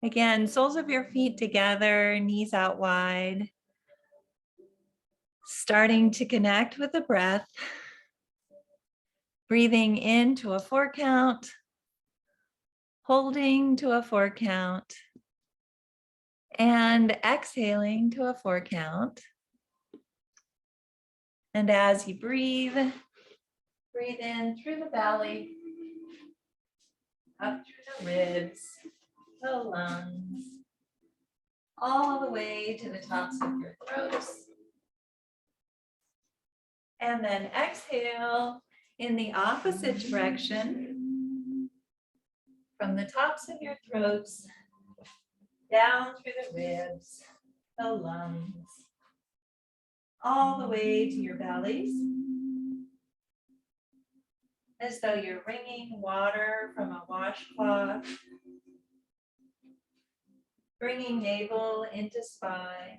Again, soles of your feet together, knees out wide. Starting to connect with the breath. Breathing into a 4 count. Holding to a 4 count. And exhaling to a 4 count. And as you breathe in through the belly, up through the ribs, the lungs, all the way to the tops of your throats. And then exhale in the opposite direction from the tops of your throats, down through the ribs, the lungs, all the way to your bellies, as though you're wringing water from a washcloth, bringing navel into spine.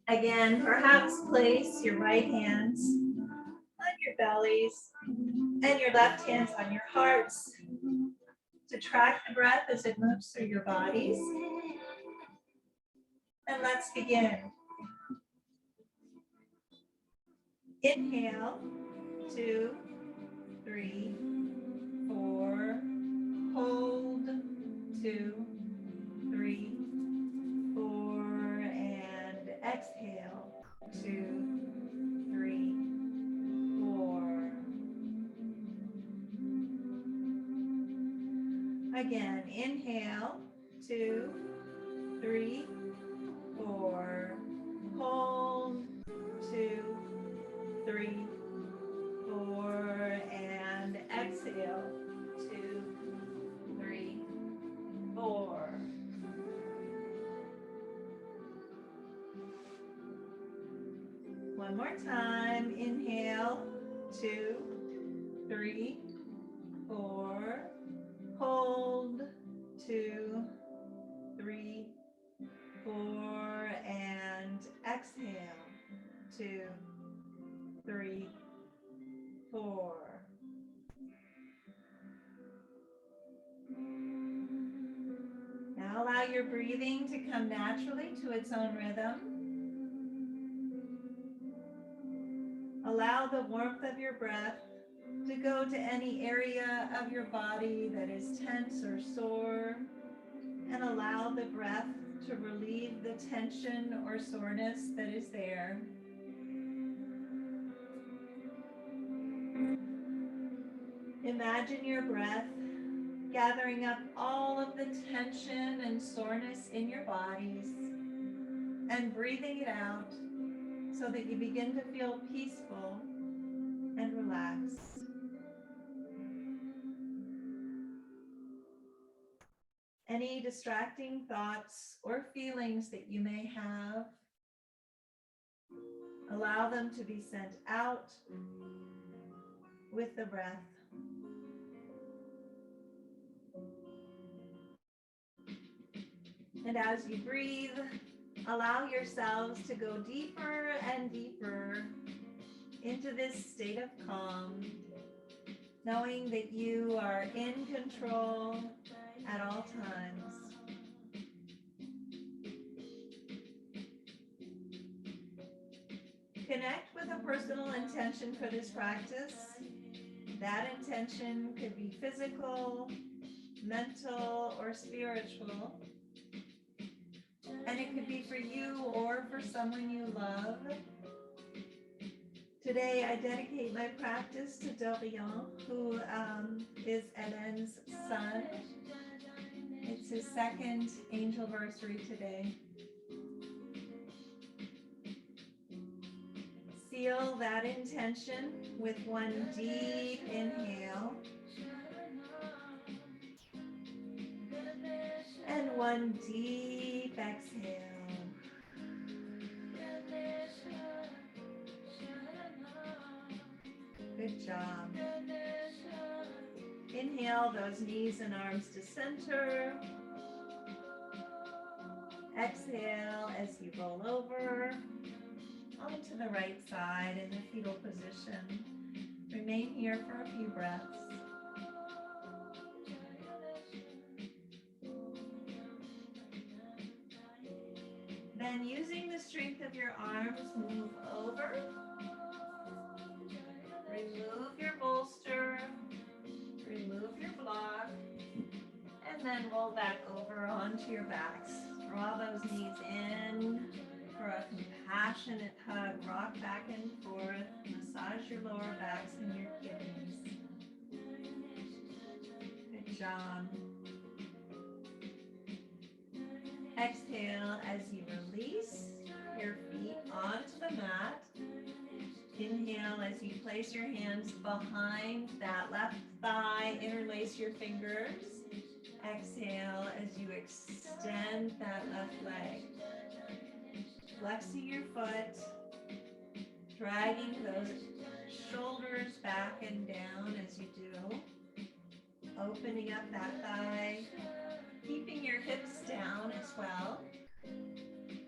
Again, perhaps place your right hands on your bellies and your left hands on your hearts to track the breath as it moves through your bodies. And let's begin. Inhale, 2, 3, 4. Hold, 2, 3, 4. And exhale, 2, 3, 4. Again, inhale, 2, 3, 4. Hold, 2, 3, 4. And exhale, 2, 3, 4. One more time. Inhale, 2, 3, 4. Hold, 2, 3, 4. And exhale, 2, 3, 4. Now allow your breathing to come naturally to its own rhythm. Allow the warmth of your breath to go to any area of your body that is tense or sore, and allow the breath to relieve the tension or soreness that is there. Imagine your breath gathering up all of the tension and soreness in your bodies and breathing it out so that you begin to feel peaceful and relaxed. Any distracting thoughts or feelings that you may have, allow them to be sent out with the breath. And as you breathe, allow yourselves to go deeper and deeper into this state of calm, knowing that you are in control at all times. Connect with a personal intention for this practice. That intention could be physical, mental, or spiritual. And it could be for you or for someone you love. Today, I dedicate my practice to Dorian, who is Hélène's son. It's his second angelversary today. Seal that intention with one deep inhale and one deep exhale. Good job. Inhale those knees and arms to center. Exhale as you roll over onto the right side in the fetal position. Remain Remain here for a few breaths. Then using the strength of your arms, move over. Remove your bolster. Remove your block. And then roll back over onto your backs. Draw those knees in for a compassionate hug. Rock back and forth. Massage your lower backs and your kidneys. Good job. Exhale as you release your feet onto the mat. Inhale as you place your hands behind that left thigh. Interlace your fingers. Exhale as you extend that left leg. Flexing your foot. Dragging those shoulders back and down as you do. Opening up that thigh. Keeping your hips down as well.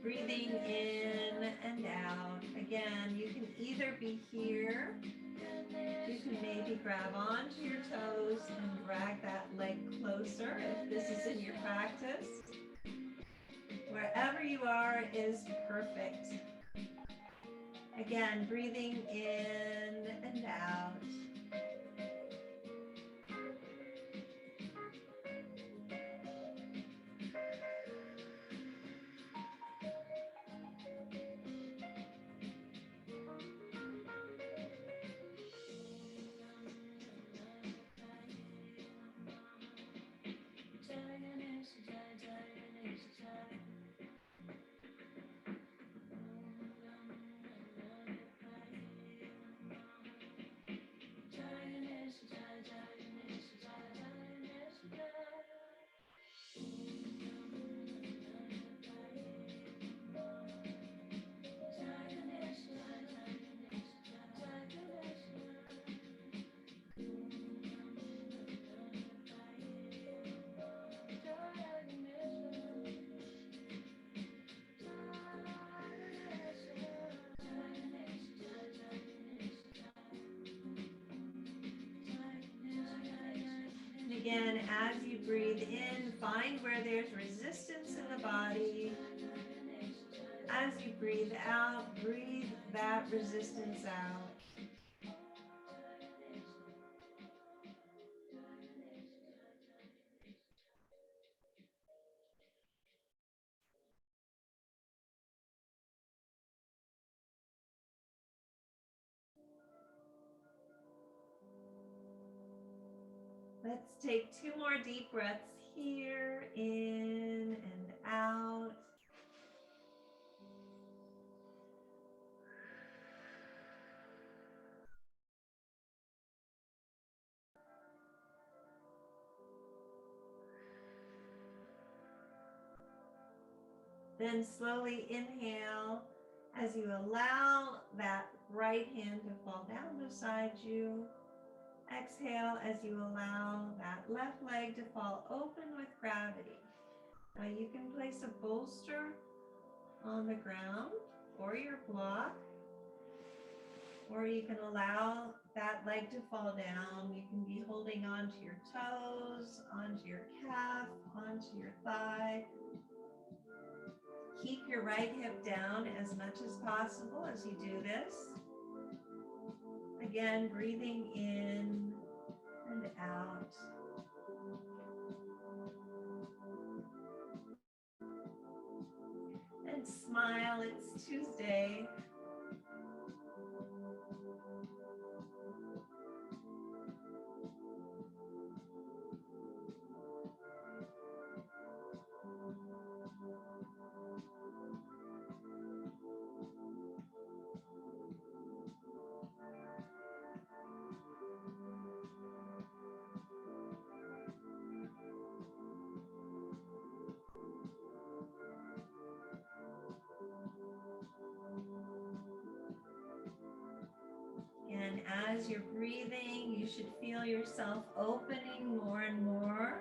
Breathing in and out. Again, you can either be here. You can maybe grab onto your toes and drag that leg closer if this is in your practice. Wherever you are is perfect. Again, breathing in and out. Again, as you breathe in, find where there's resistance in the body. As you breathe out, breathe that resistance out. Let's take 2 more deep breaths here, in and out. Then slowly inhale as you allow that right hand to fall down beside you. Exhale as you allow that left leg to fall open with gravity. Now you can place a bolster on the ground or your block, or you can allow that leg to fall down. You can be holding onto your toes, onto your calf, onto your thigh. Keep your right hip down as much as possible as you do this. Again, breathing in and out. And smile, it's Tuesday. And as you're breathing, you should feel yourself opening more and more.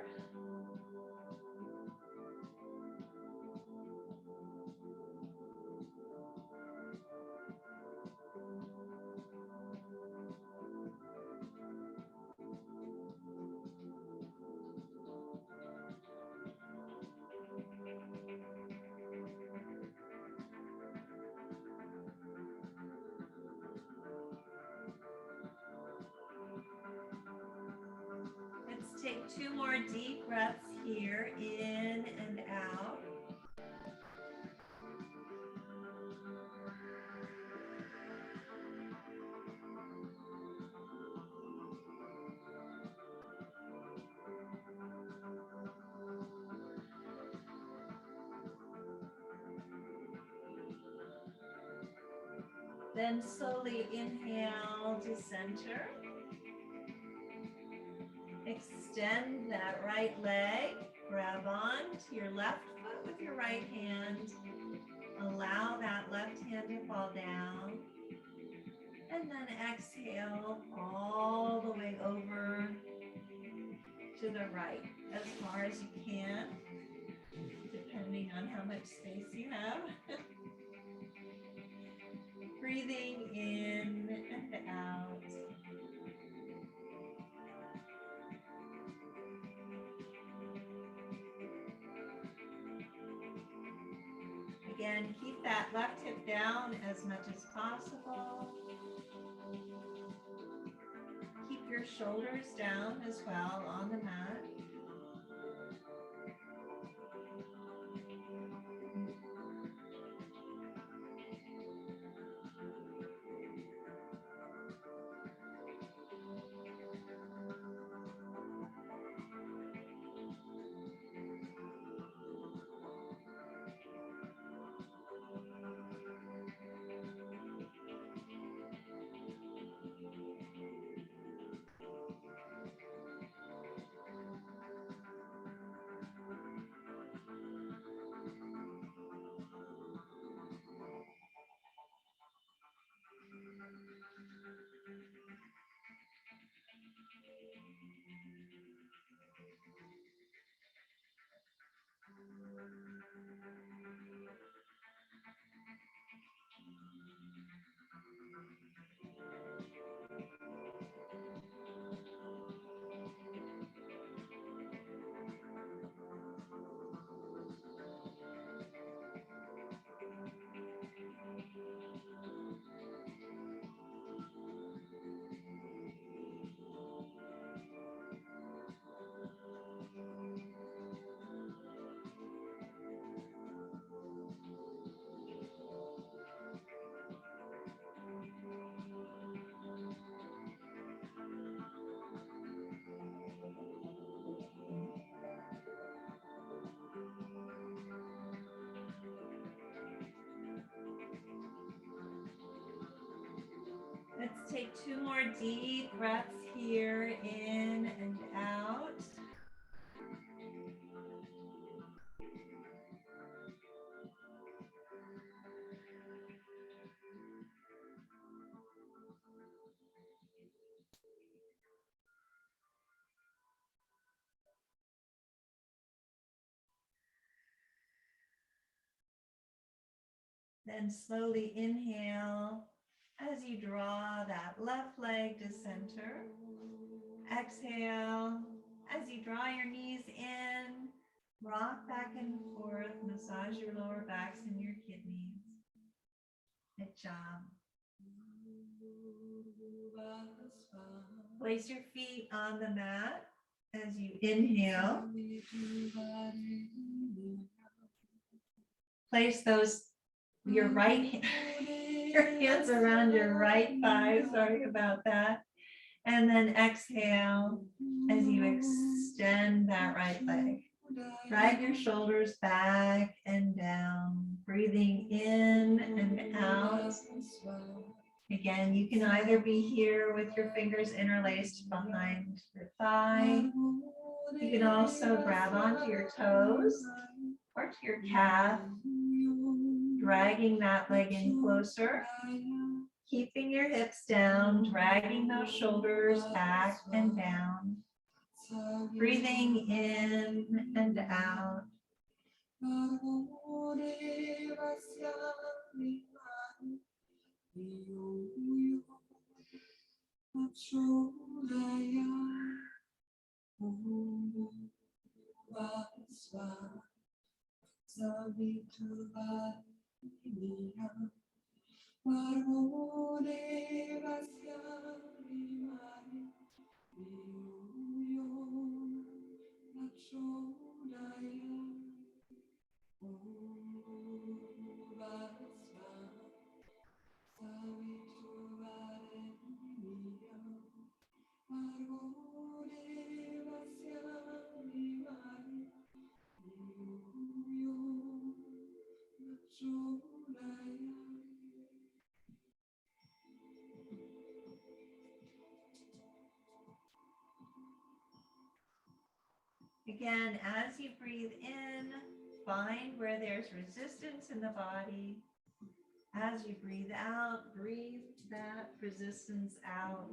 take 2 more deep breaths here, in and out. Then slowly inhale to center. Extend that right leg. Grab on to your left foot with your right hand. Allow that left hand to fall down. And then exhale all the way over to the right as far as you can, depending on how much space you have. Breathing in and out. Again, keep that left hip down as much as possible. Keep your shoulders down as well on the mat. Let's take 2 more deep breaths here, in and out. Then slowly inhale as you draw that left leg to center. Exhale as you draw your knees in, rock back and forth, massage your lower backs and your kidneys. Good job. Place your feet on the mat as you inhale. Place your hands around your right thigh. Sorry about that. And then exhale as you extend that right leg. Drag your shoulders back and down, breathing in and out. Again, you can either be here with your fingers interlaced behind your thigh. You can also grab onto your toes or to your calf, dragging that leg in closer. Keeping your hips down, dragging those shoulders back and down. Breathing in and out. Again, as you breathe in, find where there's resistance in the body. As you breathe out, breathe that resistance out.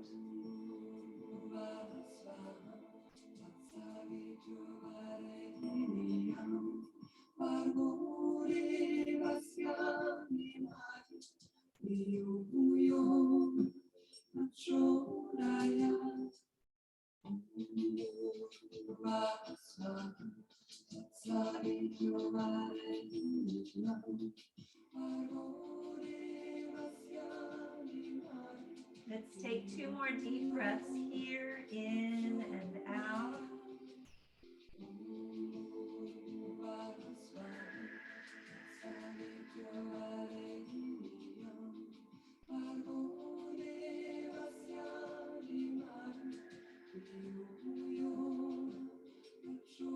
Let's take 2 more deep breaths here, in and out.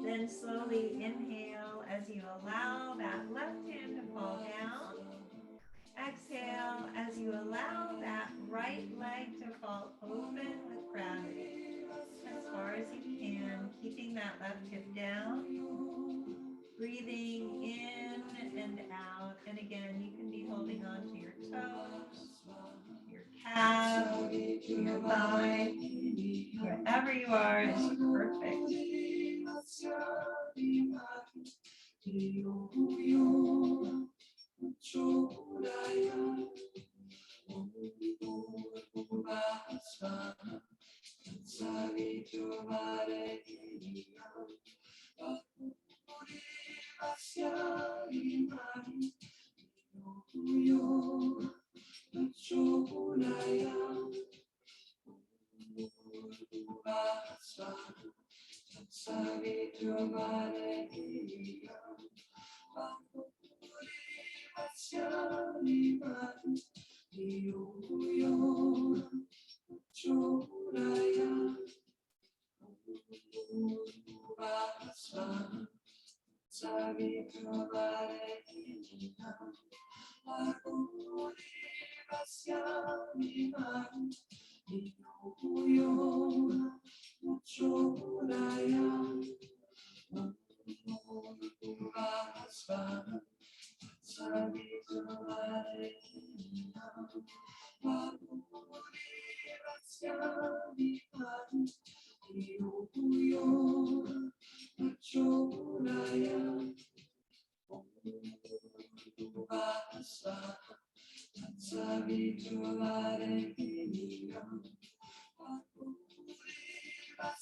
Then slowly inhale as you allow that left hand to fall down. Exhale as you allow that right leg to fall open with gravity as far as you can, keeping that left hip down. Breathing in and out. And again, you can be holding on to your toes, your calf, your thigh. Wherever you are is perfect.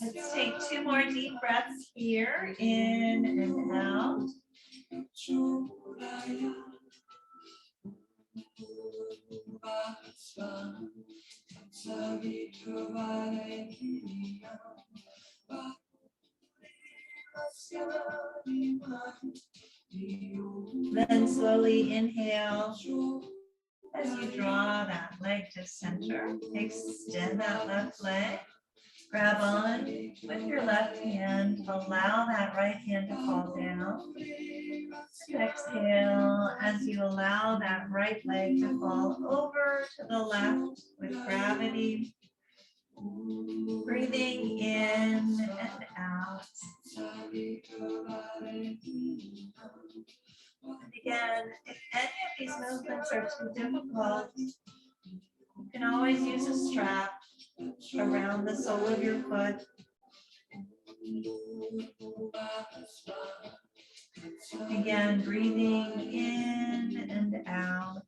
Let's take 2 more deep breaths here, in and out. Then slowly inhale as you draw that leg to center. Extend that left leg. Grab on with your left hand. Allow that right hand to fall down. Exhale as you allow that right leg to fall over to the left with gravity. Breathing in and out. And again, if any of these movements are too difficult, you can always use a strap around the sole of your foot. Again, breathing in and out.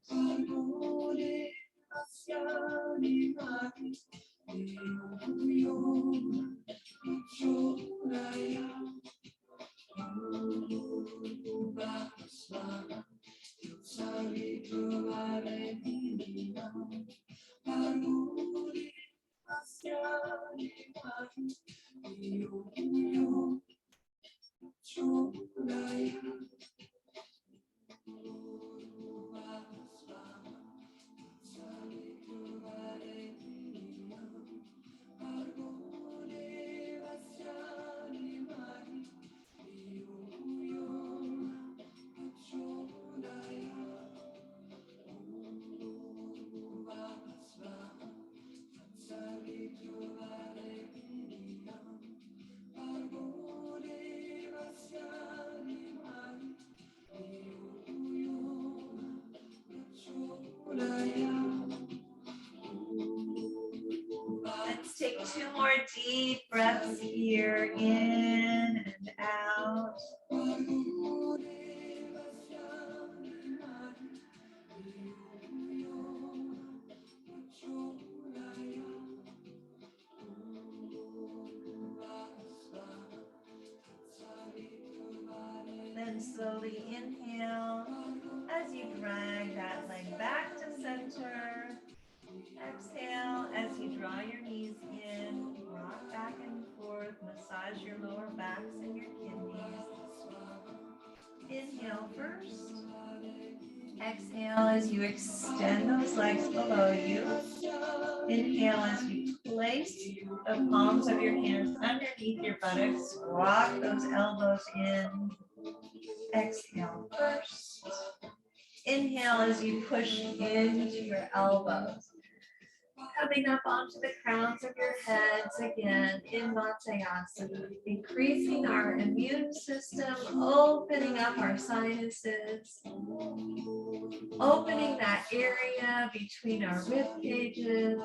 2 more deep breaths here, in and out. Then slowly inhale as you drag that leg back to center. Exhale as you draw your knees in, rock back and forth, massage your lower backs and your kidneys. Inhale first. Exhale as you extend those legs below you. Inhale as you place the palms of your hands underneath your buttocks. Rock those elbows in. Exhale first. Inhale as you push into your elbows. Coming up onto the crowns of your heads again in Matsuyasana, increasing our immune system, opening up our sinuses, opening that area between our rib cages.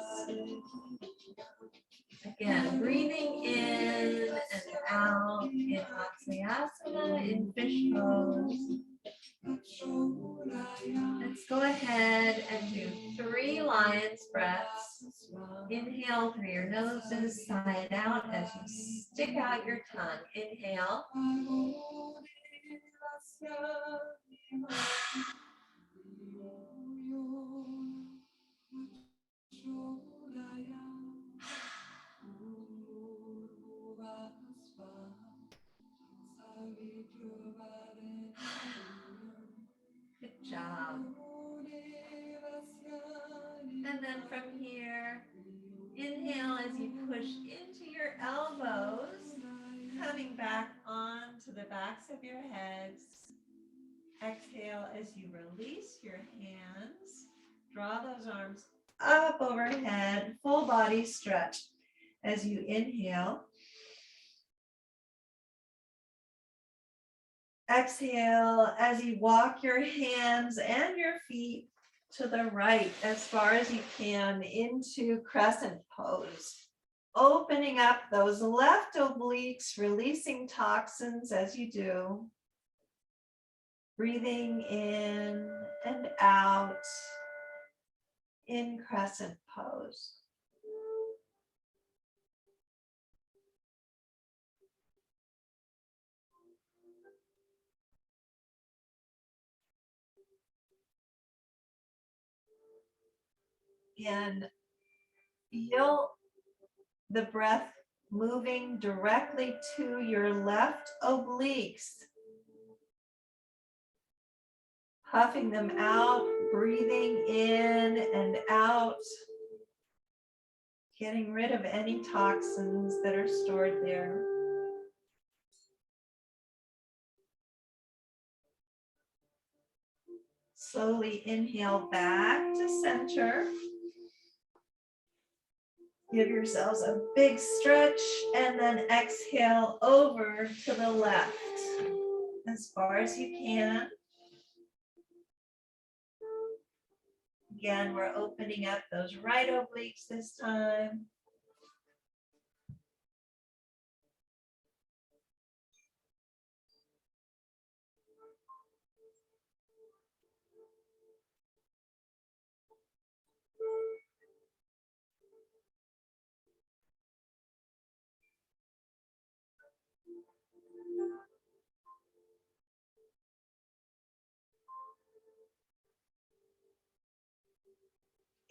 Again, breathing in and out in Matsuyasana, in fish pose. Let's go ahead and do 3 lion's breaths. Inhale through your noses, sigh it out as you stick out your tongue. Inhale. Good job. And then from here, inhale as you push into your elbows, coming back onto the backs of your heads. Exhale as you release your hands. Draw those arms up overhead, full body stretch. As you inhale, exhale as you walk your hands and your feet to the right as far as you can into crescent pose. Opening up those left obliques, releasing toxins as you do. Breathing in and out in crescent pose. And feel the breath moving directly to your left obliques. Puffing them out, breathing in and out. Getting rid of any toxins that are stored there. Slowly inhale back to center. Give yourselves a big stretch and then exhale over to the left as far as you can. Again, we're opening up those right obliques this time.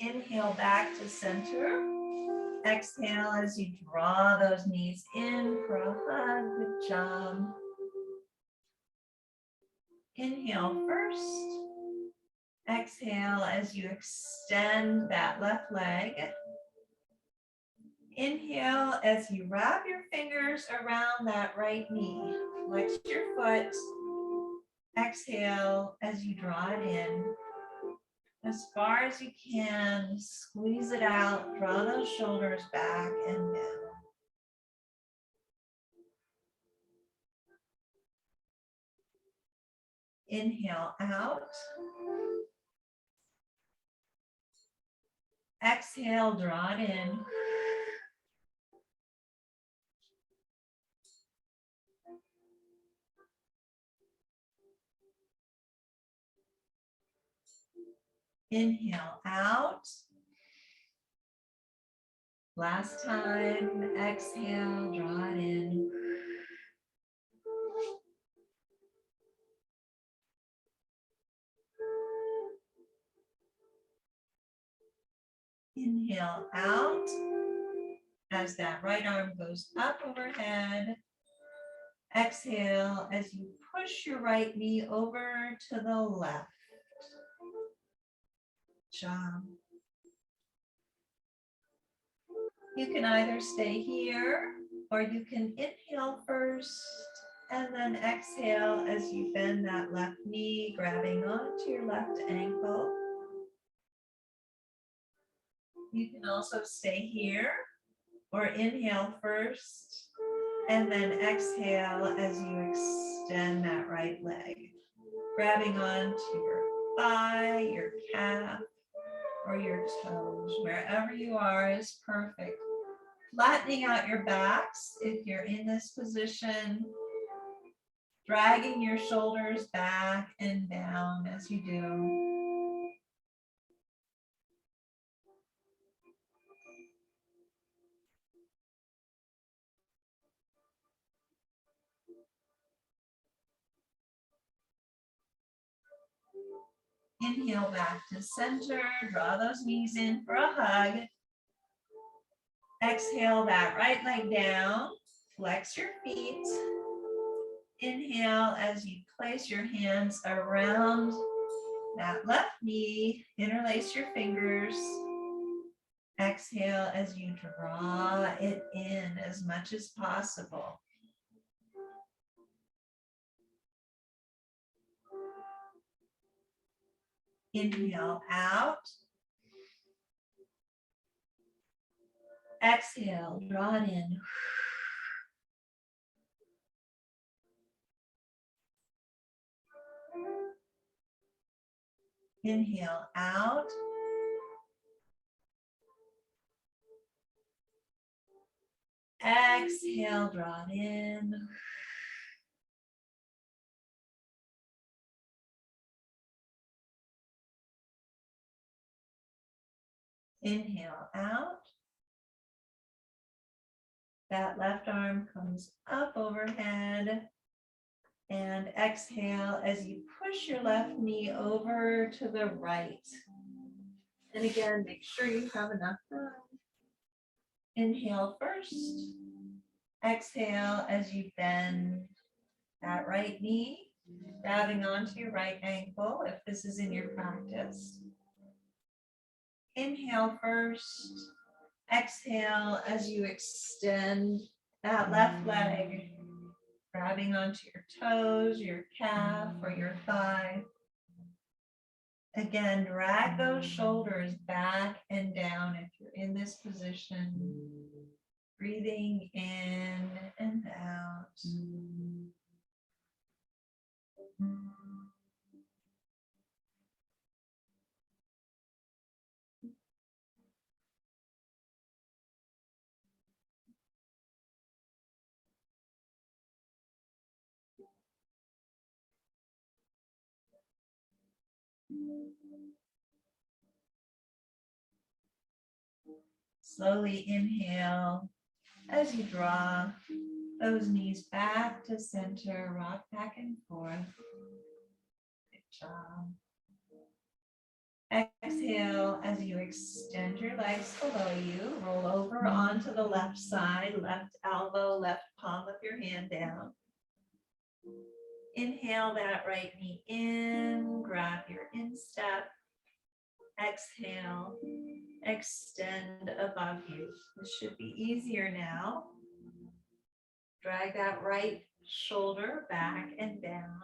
Inhale back to center. Exhale as you draw those knees in for a hug. Good job. Inhale first. Exhale as you extend that left leg. Inhale as you wrap your fingers around that right knee. Flex your foot. Exhale as you draw it in. As far as you can, squeeze it out, draw those shoulders back and down. Inhale out. Exhale, draw it in. Inhale out. Last time, exhale, draw it in. Inhale out as that right arm goes up overhead. Exhale as you push your right knee over to the left. Job. You can either stay here or you can inhale first and then exhale as you bend that left knee, grabbing onto your left ankle. You can also stay here or inhale first and then exhale as you extend that right leg, grabbing onto your thigh, your calf, or your toes. Wherever you are is perfect. Flattening out your backs if you're in this position, dragging your shoulders back and down as you do. Inhale back to center, draw those knees in for a hug. Exhale that right leg down, flex your feet. Inhale as you place your hands around that left knee, interlace your fingers. Exhale as you draw it in as much as possible. Inhale out. Exhale, draw it in. Inhale out. Exhale, draw it in. Inhale out. That left arm comes up overhead. And exhale as you push your left knee over to the right. And again, make sure you have enough room. Inhale first. Exhale as you bend that right knee, grabbing onto your right ankle if this is in your practice. Inhale first. Exhale as you extend that left leg, grabbing onto your toes, your calf, or your thigh. Again, drag those shoulders back and down if you're in this position. Breathing in and out. Slowly inhale as you draw those knees back to center, rock back and forth. Good job. Exhale as you extend your legs below you, roll over onto the left side, left elbow, left palm of your hand down. Inhale that right knee in, grab your instep. Exhale, extend above you. This should be easier now. Drag that right shoulder back and down.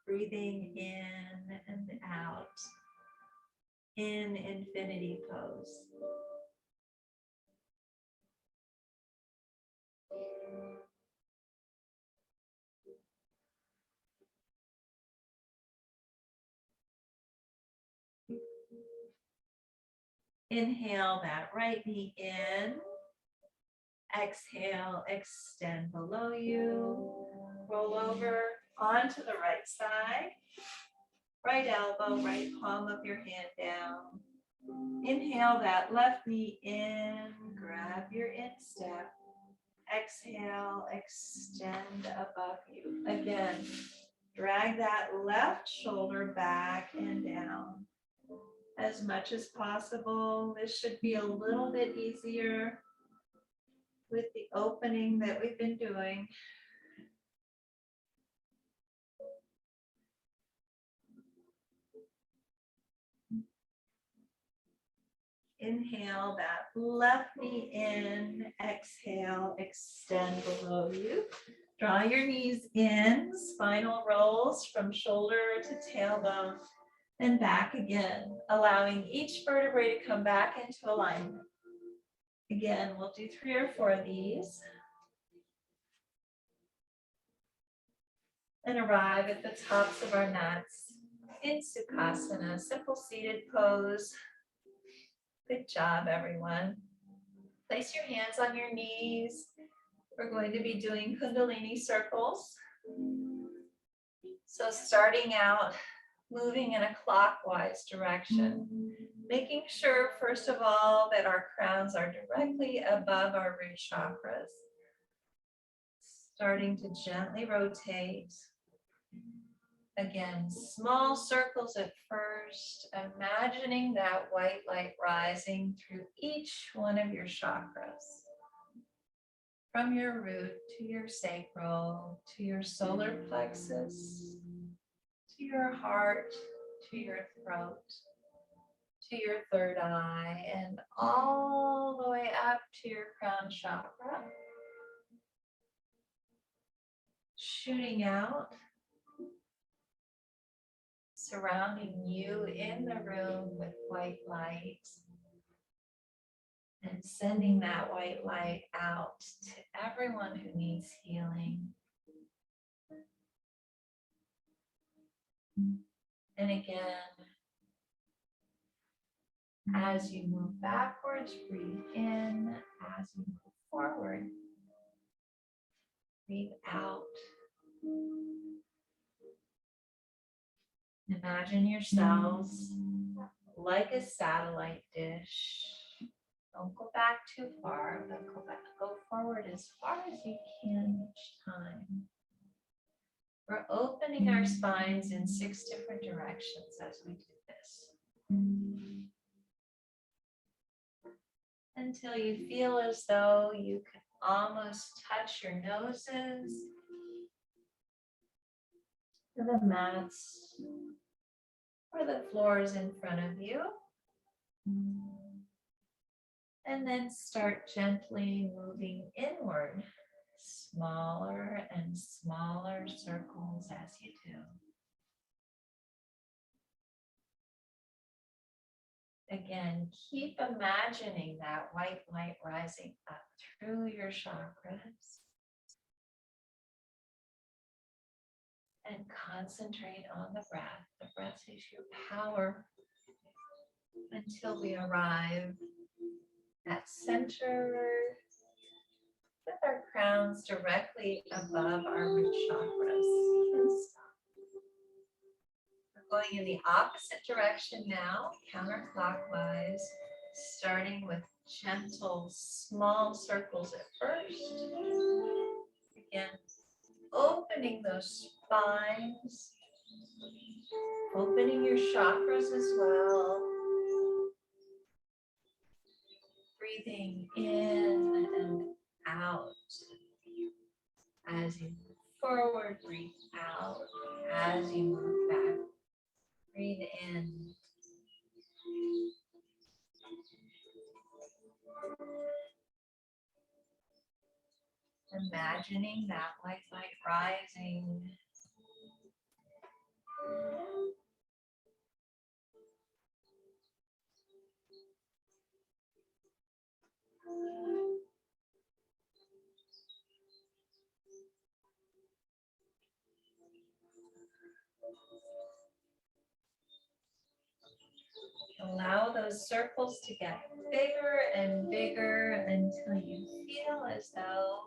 Breathing in and out. In infinity pose. Inhale that right knee in. Exhale, extend below you. Roll over onto the right side. right elbow, right palm of your hand down. Inhale that left knee in, grab your instep. Exhale, extend above you. Again, drag that left shoulder back and down as much as possible. This should be a little bit easier with the opening that we've been doing. Inhale that left knee in, exhale, extend below you. Draw your knees in, spinal rolls from shoulder to tailbone and back again, allowing each vertebrae to come back into alignment. Again, we'll do 3 or 4 of these and arrive at the tops of our mats in Sukhasana, simple seated pose. Good job, everyone. Place your hands on your knees. We're going to be doing Kundalini circles. So starting out, moving in a clockwise direction, making sure, first of all, that our crowns are directly above our root chakras. Starting to gently rotate. Again, small circles at first, imagining that white light rising through each one of your chakras. From your root to your sacral, to your solar plexus, to your heart, to your throat, to your third eye, and all the way up to your crown chakra. Shooting out, surrounding you in the room with white light, and sending that white light out to everyone who needs healing. And again, as you move backwards, breathe in. As you move forward, breathe out. Imagine yourselves like a satellite dish. Don't go back too far, but go forward as far as you can each time. We're opening our spines in 6 different directions as we do this. Until you feel as though you can almost touch your noses to the mats or the floors in front of you. And then start gently moving inward, smaller and smaller circles as you do. Again, keep imagining that white light rising up through your chakras. And concentrate on the breath. The breath is your power until we arrive at center with our crowns directly above our root chakras. We're going in the opposite direction now, counterclockwise, starting with gentle, small circles at first. Again, opening those spines, opening your chakras as well. Breathing in and out. As you move forward, breathe out. As you move back, breathe in. Imagining that white light rising. Allow those circles to get bigger and bigger until you feel as though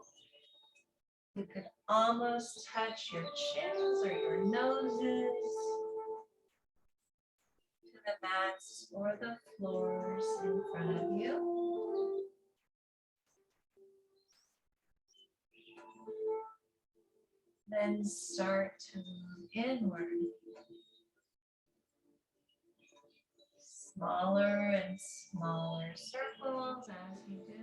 you could almost touch your chins or your noses. the mats or the floors in front of you. Then start to move inward. Smaller and smaller circles as you do.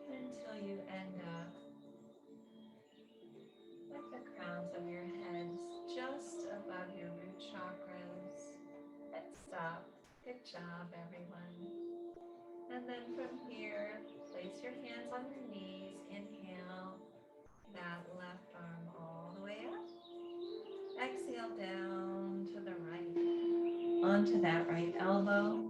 Until you end up with the crowns of your heads just above your root chakras. And stop. Good job, everyone. And then from here, place your hands on your knees. Inhale that left arm all the way up. Exhale down to the right. Onto that right elbow.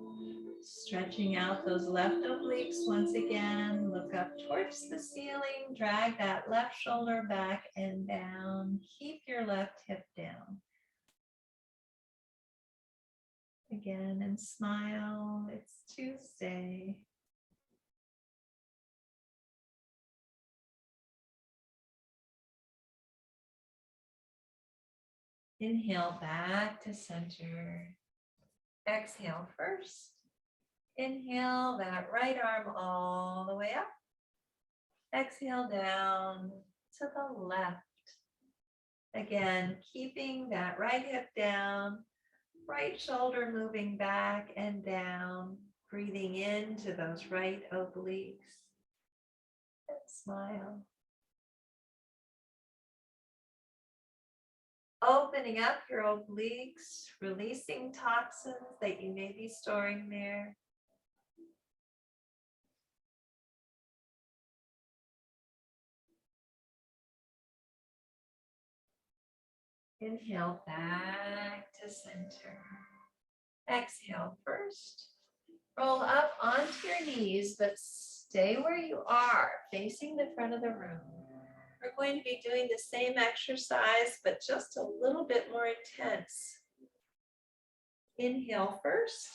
Stretching out those left obliques once again. Look up towards the ceiling. Drag that left shoulder back and down. Keep your left hip down. Again, and smile. It's Tuesday. Inhale back to center. Exhale first. Inhale that right arm all the way up. Exhale down to the left. Again, keeping that right hip down, right shoulder moving back and down, breathing into those right obliques. And smile. Opening up your obliques, releasing toxins that you may be storing there. Inhale back to center. Exhale first. Roll up onto your knees, but stay where you are, facing the front of the room. We're going to be doing the same exercise, but just a little bit more intense. Inhale first.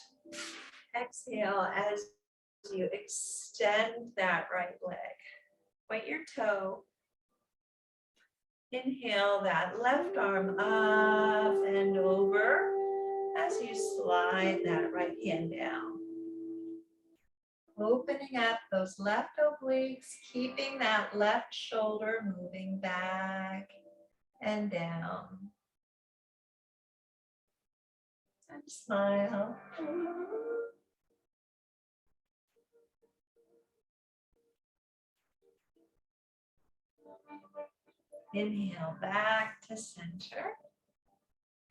Exhale as you extend that right leg. Point your toe. Inhale that left arm up and over as you slide that right hand down. Opening up those left obliques, keeping that left shoulder moving back and down. And smile. Inhale back to center.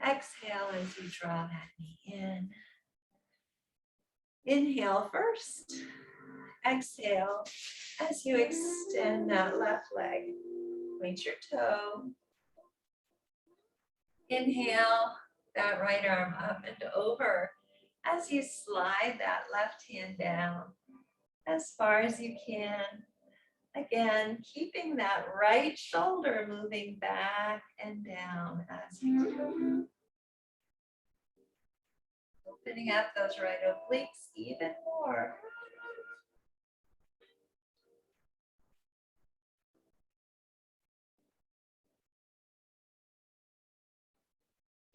Exhale as you draw that knee in. Inhale first. Exhale as you extend that left leg. Point your toe. Inhale that right arm up and over as you slide that left hand down as far as you can. Again, keeping that right shoulder moving back and down as you do. Opening up those right obliques even more.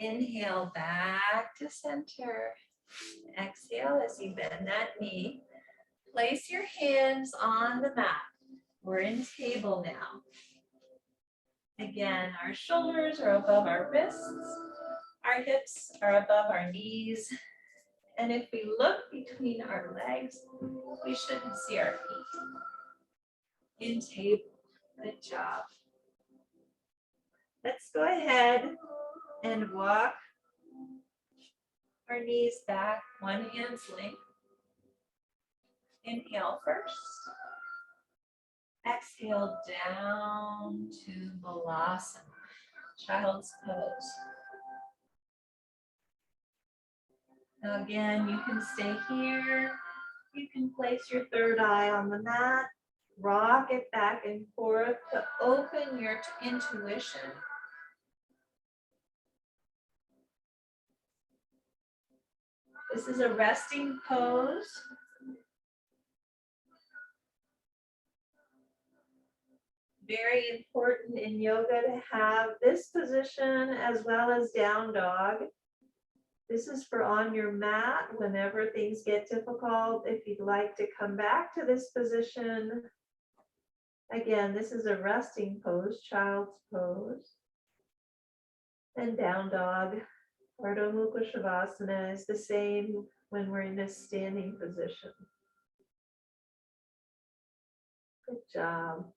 Inhale back to center. Exhale as you bend that knee. Place your hands on the mat. We're in table now. Again, our shoulders are above our wrists. Our hips are above our knees. And if we look between our legs, we shouldn't see our feet. In table. Good job. Let's go ahead and walk our knees back, one hand's length. Inhale first. Exhale down to Boisson, child's pose. Now again, you can stay here. You can place your third eye on the mat. Rock it back and forth to open your intuition. This is a resting pose. Very important in yoga to have this position as well as down dog. This is for on your mat whenever things get difficult. If you'd like to come back to this position, again, this is a resting pose, child's pose. And down dog, Ardha Mukha Shavasana is the same when we're in a standing position. Good job.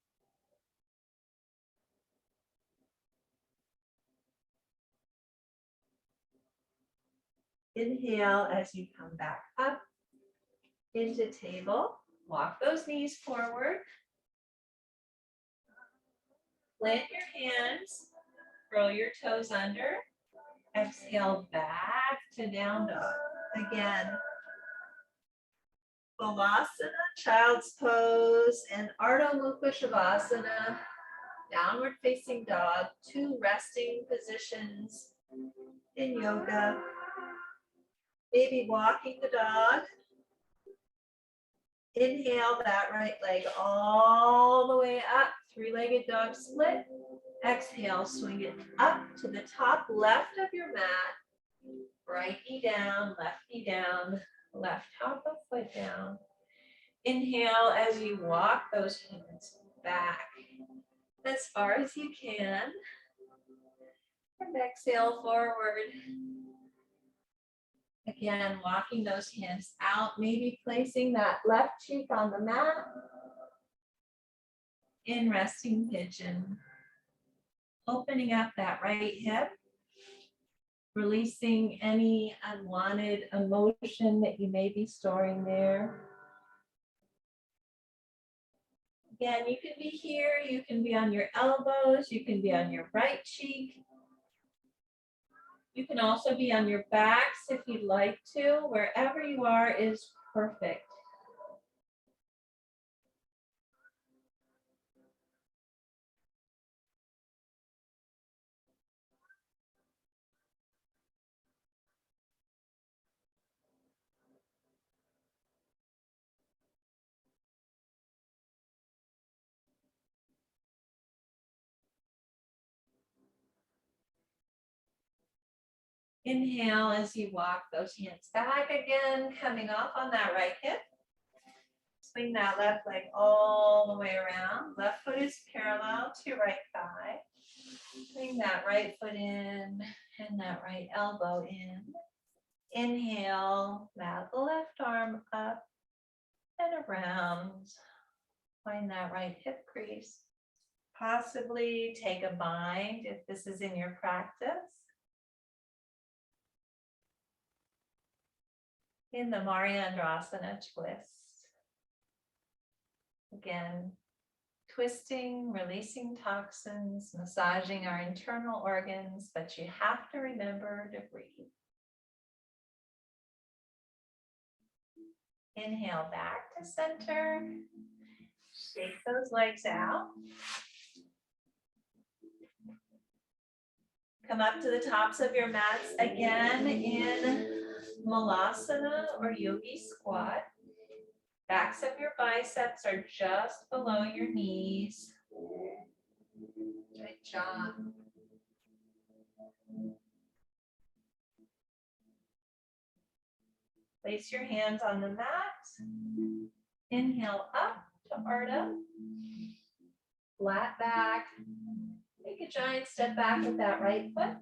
Inhale as you come back up into table. Walk those knees forward. Plant your hands. Roll your toes under. Exhale back to down dog. Again, Balasana, child's pose, and Ardha Mukha Shavasana, downward facing dog, 2 resting positions in yoga. Maybe walking the dog. Inhale that right leg all the way up, 3-legged dog split. Exhale, swing it up to the top left of your mat. Right knee down, left top of foot down. Inhale as you walk those hands back as far as you can. And exhale forward. Again, walking those hands out, maybe placing that left cheek on the mat in resting pigeon. Opening up that right hip, releasing any unwanted emotion that you may be storing there. Again, you can be here, you can be on your elbows, you can be on your right cheek. You can also be on your backs if you'd like to. Wherever you are is perfect. Inhale as you walk those hands back again, coming off on that right hip. Swing that left leg all the way around. Left foot is parallel to your right thigh. Swing that right foot in and that right elbow in. Inhale, mount the left arm up and around. Find that right hip crease. Possibly take a bind if this is in your practice. In the Mariandrasana twist. Again, twisting, releasing toxins, massaging our internal organs, but you have to remember to breathe. Inhale back to center. Shake those legs out. Come up to the tops of your mats again in Malasana or Yogi squat. Backs of your biceps are just below your knees. Good job. Place your hands on the mat. Inhale up to Ardha. Flat back. Take a giant step back with that right foot.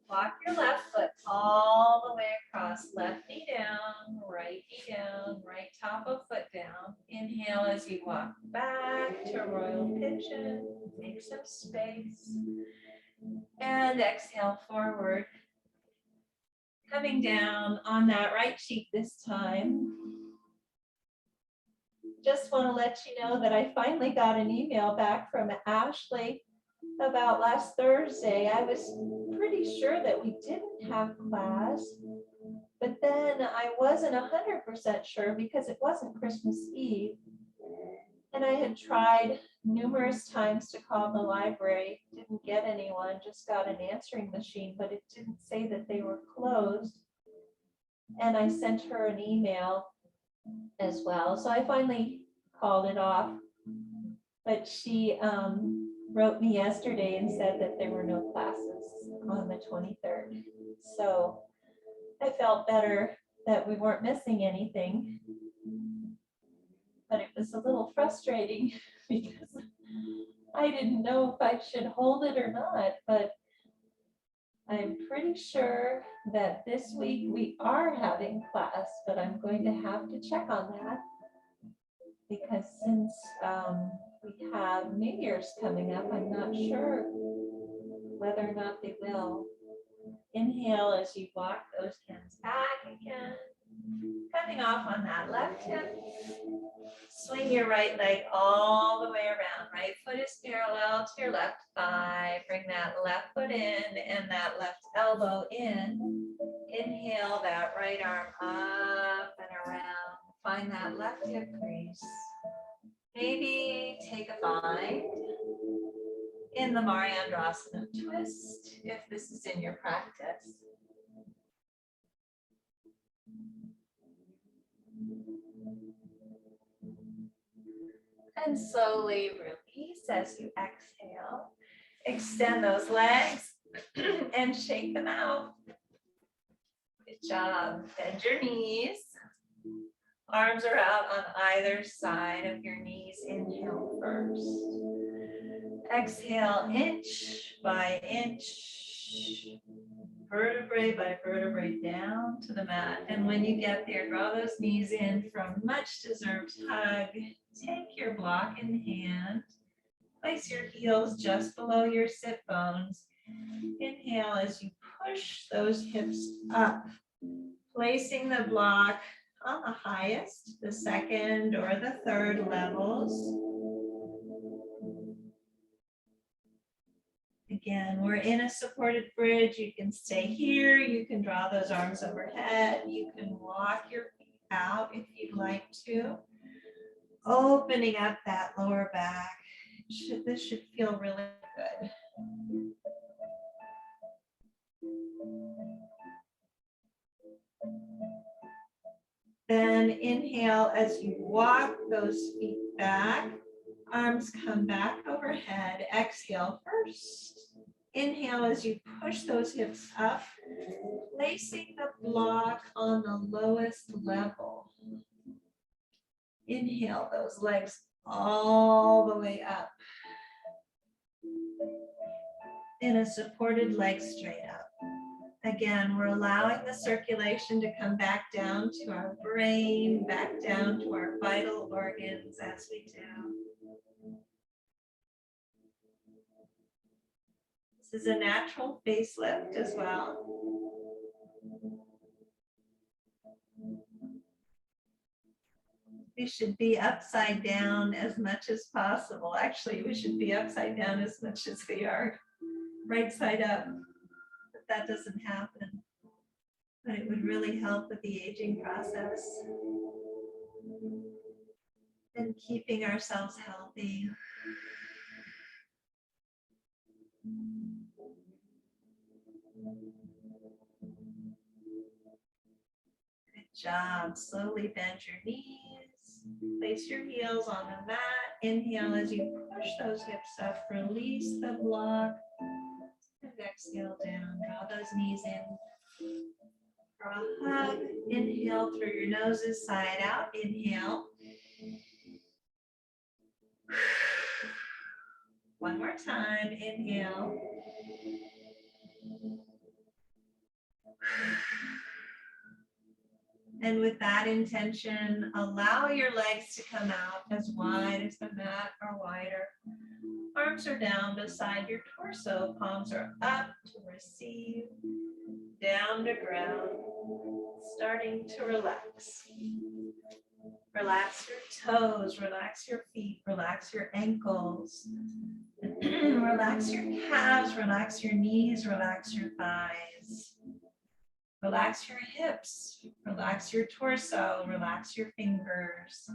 Walk your left foot all the way across. Left knee down, right knee down, right top of foot down. Inhale as you walk back to royal pigeon. Make some space. And exhale forward. Coming down on that right cheek this time. Just want to let you know that I finally got an email back from Ashley about last Thursday. I was pretty sure that we didn't have class, but then I wasn't 100% sure because it wasn't Christmas Eve. And I had tried numerous times to call the library, didn't get anyone, just got an answering machine, but it didn't say that they were closed. And I sent her an email as well. So I finally called it off. But she wrote me yesterday and said that there were no classes on the 23rd. So I felt better that we weren't missing anything. But it was a little frustrating because I didn't know if I should hold it or not. But I'm pretty sure that this week we are having class, but I'm going to have to check on that. Because since we have New Year's coming up, I'm not sure whether or not they will. Inhale as you walk those hands back again. Coming off on that left hip. Swing your right leg all the way around. Right foot is parallel to your left thigh. Bring that left foot in and that left elbow in. Inhale that right arm up and around. Find that left hip crease. Maybe take a bind in the Mariandrasana twist if this is in your practice. And slowly release as you exhale. Extend those legs and shake them out. Good job. Bend your knees. Arms are out on either side of your knees. Inhale first. Exhale inch by inch. Vertebrae by vertebrae down to the mat. And when you get there, draw those knees in for a much deserved hug. Take your block in hand. Place your heels just below your sit bones. Inhale as you push those hips up, placing the block on the highest, the second or the third levels. Again, we're in a supported bridge. You can stay here. You can draw those arms overhead. You can walk your feet out if you'd like to. Opening up that lower back. This should feel really good. Then inhale as you walk those feet back. Arms come back overhead. Exhale first. Inhale as you push those hips up, placing the block on the lowest level. Inhale those legs all the way up. In a supported leg straight up. Again, we're allowing the circulation to come back down to our brain, back down to our vital organs as we do. This is a natural facelift as well. We should be upside down as much as possible. Actually, we should be upside down as much as we are right side up. But that doesn't happen. But it would really help with the aging process and keeping ourselves healthy. Good job. Slowly bend your knees. Place your heels on the mat. Inhale as you push those hips up. Release the block. And exhale down. Draw those knees in for a hug. Inhale through your noses, side out. Inhale. One more time. Inhale. And with that intention, allow your legs to come out as wide as the mat or wider. Arms are down beside your torso. Palms are up to receive. Down to ground. Starting to relax. Relax your toes. Relax your feet. Relax your ankles. Relax your calves. Relax your knees. Relax your thighs. Relax your hips, relax your torso, relax your fingers.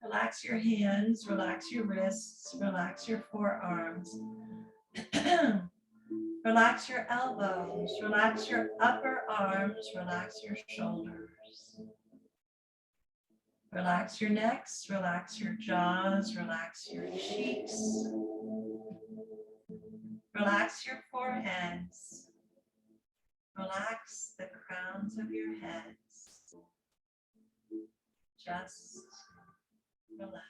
Relax your hands, relax your wrists, relax your forearms. Relax your elbows, relax your upper arms, relax your shoulders. Relax your necks, relax your jaws, relax your cheeks. Relax your foreheads. Relax the crowns of your heads. Just relax.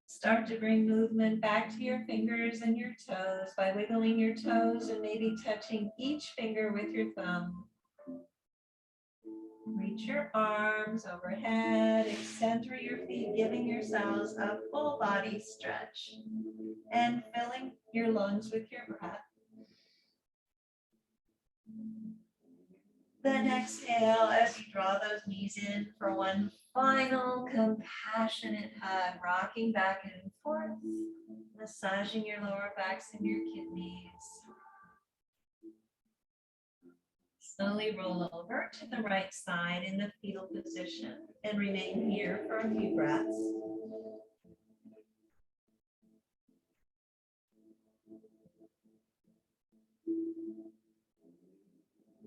Start to bring movement back to your fingers and your toes by wiggling your toes and maybe touching each finger with your thumb. Reach your arms overhead, extend through your feet, giving yourselves a full body stretch and filling your lungs with your breath. Then exhale as you draw those knees in for one final compassionate hug, rocking back and forth, massaging your lower backs and your kidneys. Slowly roll over to the right side in the fetal position and remain here for a few breaths.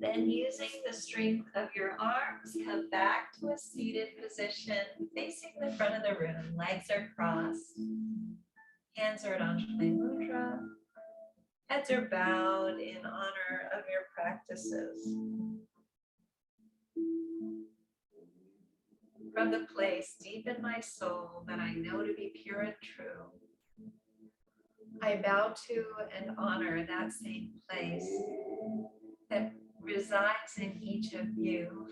Then using the strength of your arms, come back to a seated position, facing the front of the room. Legs are crossed. Hands are at Anjali Mudra. Heads are bowed in honor of your practices. From the place deep in my soul that I know to be pure and true, I bow to and honor that same place that resides in each of you.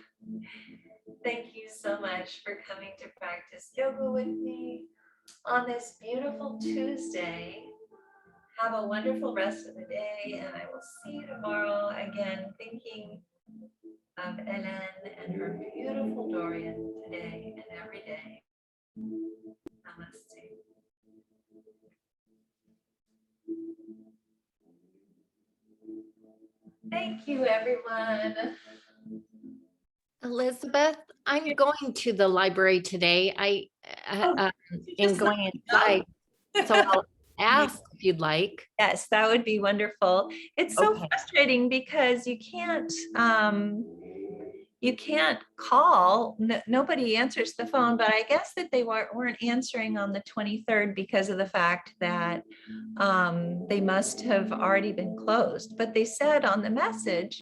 Thank you so much for coming to practice yoga with me on this beautiful Tuesday. Have a wonderful rest of the day, and I will see you tomorrow again, thinking of Hélène and her beautiful Dorian today and every day. Namaste. Thank you, everyone. Elizabeth, I'm going to the library today. I am going inside, so I'll ask if you'd like. Yes, that would be wonderful. It's so frustrating because you can't call. Nobody answers the phone, but I guess that they weren't answering on the 23rd because of the fact that they must have already been closed. But they said on the message